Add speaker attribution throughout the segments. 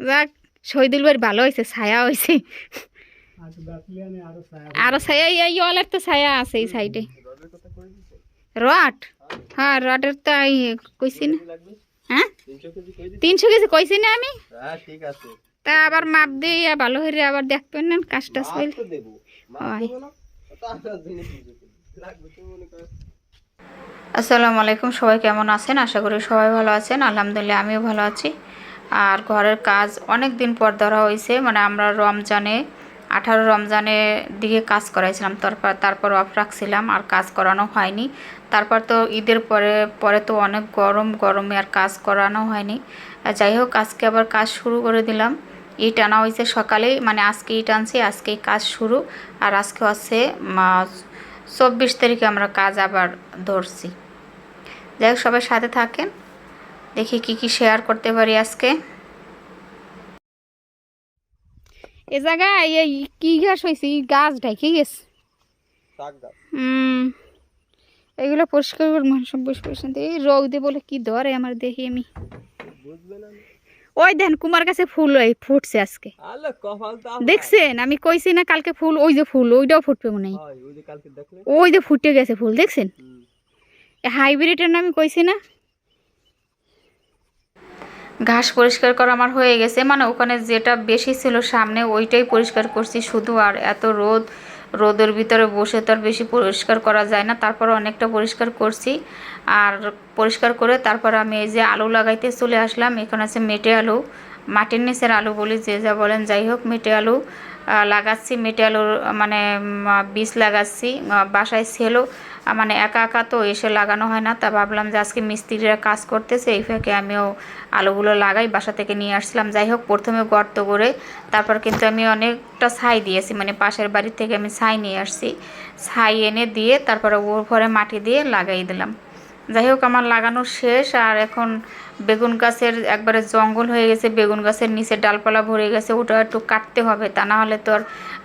Speaker 1: যাক শহীদুল ভাই ভালো হয়েছে, ছায়া হয়েছে। আরো ছায়া, এই ওয়ালের তো ছায়া আছে এই সাইডে। রড, হ্যাঁ রডের তো কইছি না। হ্যাঁ 300 কেজি কইছি না আমি। তা আবার মাপ দিয়ে ভালো হয়ে আবার দেখবেন না কাজটা চল। আসসালামু আলাইকুম, সবাই কেমন আছেন? আশা করি সবাই ভালো আছেন। আলহামদুলিল্লাহ আমিও ভালো আছি। আর ঘরের কাজ অনেক দিন পর ধরা হয়েছে, মানে আমরা রমজানে 18 রমজানের দিকে কাজ করাইছিলাম, তারপর অফ রাখছিলাম আর কাজ করানো হয়নি। তারপর তো ঈদের পরে পরে তো অনেক গরমে আর কাজ করানো হয়নি। যাই হোক আজকে আবার কাজ শুরু করে দিলাম। ইট আনা হয়েছে সকালেই, মানে আজকে ইট আনছি, আজকেই কাজ শুরু। আর আজকে আছে 24 তারিখে আমরা কাজ আবার ধরছি। যাই হোক সবাই সাথে থাকেন, দেখি কি শেয়ার করতে পারি আজকে। এ জায়গায় এই কি ঘাস হয়েছে, গাছ ঢাকি গেছে। এগুলো পরিষ্কার করে সব পরিষ্কার। এই রোদে বলে কি ধরে আমার, দেখি আমি। ওই দেন কুমার গাছে ফুল ফুটছে আজকে, দেখছেন? আমি কইছি না কালকে ফুল, ওই যে ফুল ওইটাও ফুটবে মনে হয়। ওই যে ফুটে গেছে ফুল, দেখছেন? হাইব্রিডের নাম কইছি না। ঘাস পরিষ্কার করা আমার হয়ে গেছে, মানে ওখানে যেটা বেশি ছিল সামনে ওইটাই পরিষ্কার করছি শুধু। আর এত রোদের ভিতরে বসে তো আর বেশি পরিষ্কার করা যায় না, তারপরে অনেকটা পরিষ্কার করছি। আর পরিষ্কার করে তারপর আমি এই যে আলু লাগাইতে চলে আসলাম। এখানে আছে মেটে আলু, মাটির নিচের আলু বলি যে যা বলেন, যাই হোক মেটে আলু লাগাচ্ছি। মেটে আলুর মানে বীজ লাগাচ্ছি। বাসায় ছিল, মানে একা একা তো এসে লাগানো হয় না, তা ভাবলাম যে আজকে মিস্ত্রিরা কাজ করতেছে এই ফাঁকে আমিও আলুগুলো লাগাই, বাসা থেকে নিয়ে আসছিলাম। যাই হোক প্রথমে গর্ত করে তারপর কিন্তু আমি অনেকটা ছাই দিয়েছি, মানে পাশের বাড়ি থেকে আমি ছাই নিয়ে আসছি। ছাই এনে দিয়ে তারপরে উপরে মাটি দিয়ে লাগাই দিলাম। যাই হোক আমার লাগানো শেষ। আর এখন বেগুন গাছের একবারে জঙ্গল হয়ে গেছে, বেগুন গাছের নিচে ডালপালা ভরে গেছে, ওটা একটু কাটতে হবে, তা না হলে তো আর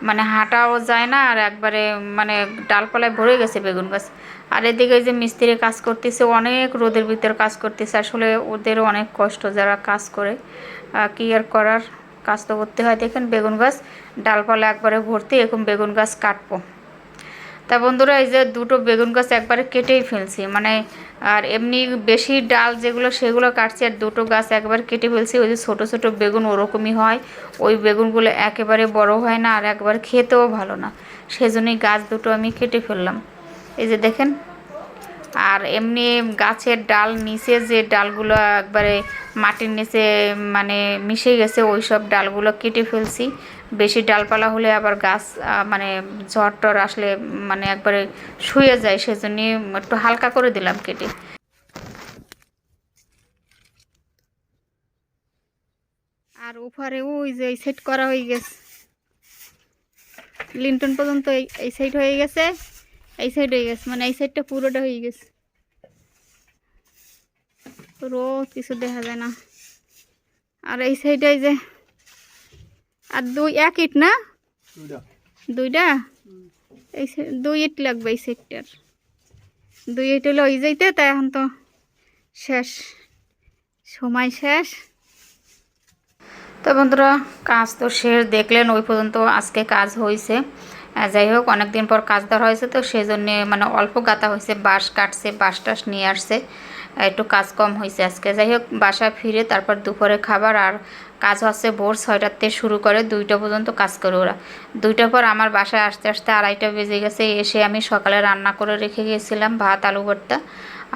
Speaker 1: মানে হাঁটাও যায় না। আর একবারে মানে ডালপালায় ভরে গেছে বেগুন গাছ। আর এদিকে যে মিস্ত্রি কাজ করতেছে, অনেক রোদের ভিতর কাজ করতেছে, আসলে ওদেরও অনেক কষ্ট যারা কাজ করে। কি আর করার, কাজ তো করতে হয়। দেখেন বেগুন গাছ ডালপালা একবারে ভর্তি, এখন বেগুন গাছ কাটবো। তা বন্ধুরা এই যে দুটো বেগুন গাছ একবারে কেটেই ফেলছি, মানে আর এমনি বেশি ডাল যেগুলো সেগুলো কাটছি, আর দুটো গাছ একবার কেটে ফেলছি। ওই যে ছোটো ছোটো বেগুন ওরকমই হয়, ওই বেগুনগুলো একেবারে বড় হয় না আর একবার খেতেও ভালো না, সেজন্যই গাছ দুটো আমি কেটে ফেললাম। এই যে দেখেন। আর এমনি গাছের ডাল নিচে যে ডালগুলো একবারে মাটির নিচে মানে মিশে গেছে, ওই সব ডালগুলো কেটে ফেলছি। বেশি ডালপালা হলে আবার গাছ মানে ঝড় টড় আসলে মানে একবারে শুয়ে যায়, সেজন্য একটু হালকা করে দিলাম কেটে। আর উপরে ওই যে এই সাইড করা হয়ে গেছে, লিন্টন পর্যন্ত এই সাইড হয়ে গেছে, এই সাইড হয়ে গেছে, মানে এই সাইডটা পুরোটা হয়ে গেছে। রোদ কিছু দেখা যায় না। আর এই সাইডে যে আর এক ইট না, দুইটা এই 2 ইট লাগবে এই সেক্টর, 2 ইট হলে হয়ে যাইতে। তাই এখন তো শেষ, সময় শেষ। তো বন্ধুরা কাজ তো শেষ, দেখলেন ওই পর্যন্ত আজকে কাজ হয়েছে। যাই হোক অনেকদিন পর কাজ ধরা হয়েছে, তো সেই জন্যে মানে অল্প গাঁথা হয়েছে, বাঁশ কাটছে, বাঁশ টাস নিয়ে আসছে, একটু কাজ কম হয়েছে আজকে। যাই হোক বাসায় ফিরে তারপর দুপুরে খাবার। আর কাজ হচ্ছে ভোর 6টাতে শুরু করে 2টা পর্যন্ত কাজ করে ওরা। 2টার পর আমার বাসায় আসতে আসতে 2:30 বেজে গেছে। এসে আমি সকালে রান্না করে রেখে গিয়েছিলাম ভাত আলু ভর্তা,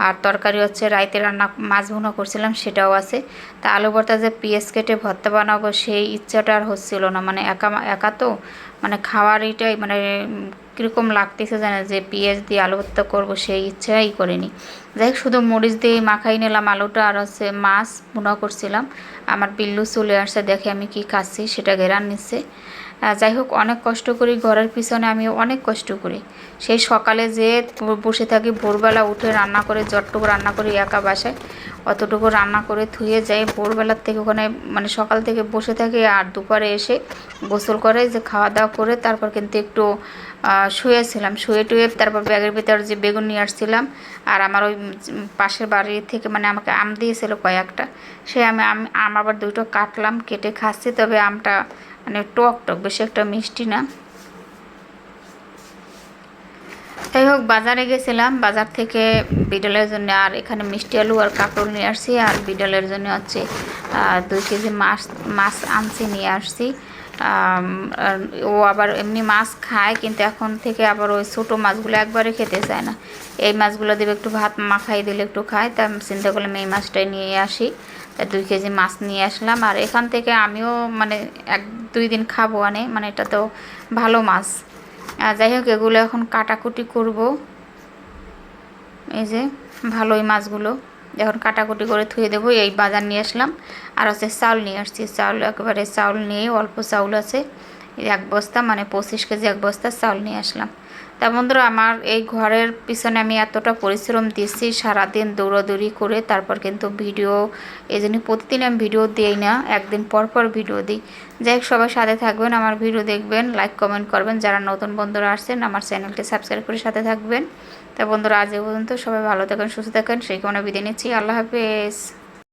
Speaker 1: আর তরকারি হচ্ছে রাইতে রান্না মাছ ভুনা করছিলাম সেটাও আছে। তা আলু ভর্তা যে পেঁয়াজ কেটে ভর্তা বানাবো সেই ইচ্ছাটা আর হচ্ছিল না, মানে একা একা তো মানে খাওয়ার এইটাই মানে কীরকম লাগতেছে জানে, যে পেঁয়াজ দিয়ে আলু ভর্তা করবো সেই ইচ্ছাই করিনি। যাই হোক শুধু মরিচ দিয়ে মাখাই নিলাম আলুটা, আর হচ্ছে মাছ ভুনা করছিলাম। আমার বিল্লু চলে আসছে, দেখে আমি কি খাচ্ছি, সেটা ঘেরান নিচ্ছে। যাই হোক, অনেক কষ্ট করি ঘরের পিছনে, আমি অনেক কষ্ট করি। সেই সকালে যে বসে থাকি, ভোরবেলা উঠে রান্না করে, যতটুকু রান্না করি একা বাসায় অতটুকু রান্না করে ধুয়ে যাই। ভোরবেলার থেকে ওখানে মানে সকাল থেকে বসে থাকি, আর দুপুরে এসে গোসল করে যে খাওয়া দাওয়া করে তারপর কিন্তু একটু শুয়েছিলাম। শুয়ে টুয়ে তারপর ব্যাগের ভিতর যে বেগুন নিয়ে আসছিলাম, আর আমার ওই পাশের বাড়ি থেকে মানে আমাকে আম দিয়েছিল কয়েকটা, সে আম আবার দুটো কাটলাম, কেটে খাচ্ছি। তবে আমটা মানে টক টক, বেশি একটা মিষ্টি না। যাই হোক, বাজারে গেছিলাম, বাজার থেকে বিড়ালের জন্য আর এখানে মিষ্টি আলু আর কাঁকড় নিয়ে আসছি, আর বিড়ালের জন্য হচ্ছে 2 কেজি মাছ আনছি, নিয়ে আসছি। ও আবার এমনি মাছ খায়, কিন্তু এখন থেকে আবার ওই ছোটো মাছগুলো একবারে খেতে চায় না। এই মাছগুলো দেবে একটু ভাত মাখাই দিলে একটু খায়, তাই আমি চিন্তা করলাম এই মাছটাই নিয়ে আসি। তাই 2 কেজি মাছ নিয়ে আসলাম। আর এখান থেকে আমিও মানে 1-2 দিন খাবো, মানে এটা তো ভালো মাছ। যাই হোক, এগুলো এখন কাটাকুটি করব। এই যে ভালোই মাছগুলো এখন কাটাকুটি করে ধুয়ে দেবো। এই বাজার নিয়ে আসলাম, আর হচ্ছে চাউল নিয়ে আসছি। চাউল একেবারে চাউল নিয়ে, অল্প চাউল আছে 1 বস্তা, মানে 25 কেজি 1 বস্তা চাউল নিয়ে আসলাম। তা বন্ধুরা, আমার এই ঘরের পিছনে আমি এতটা পরিশ্রম দিচ্ছি সারাদিন দৌড়াদৌড়ি করে, তারপর কিন্তু ভিডিও এই জন্য প্রতিদিন আমি ভিডিও দিই না, একদিন পর পর ভিডিও দিই। যাই হোক, সবাই সাথে থাকবেন, আমার ভিডিও দেখবেন, লাইক কমেন্ট করবেন। যারা নতুন বন্ধুরা আসছেন আমার চ্যানেলটি সাবস্ক্রাইব করে সাথে থাকবেন। তা বন্ধুরা, আজ এ পর্যন্ত, সবাই ভালো থাকেন, সুস্থ থাকেন, সেই কামনা বিদায় নিচ্ছি। আল্লাহ হাফেজ।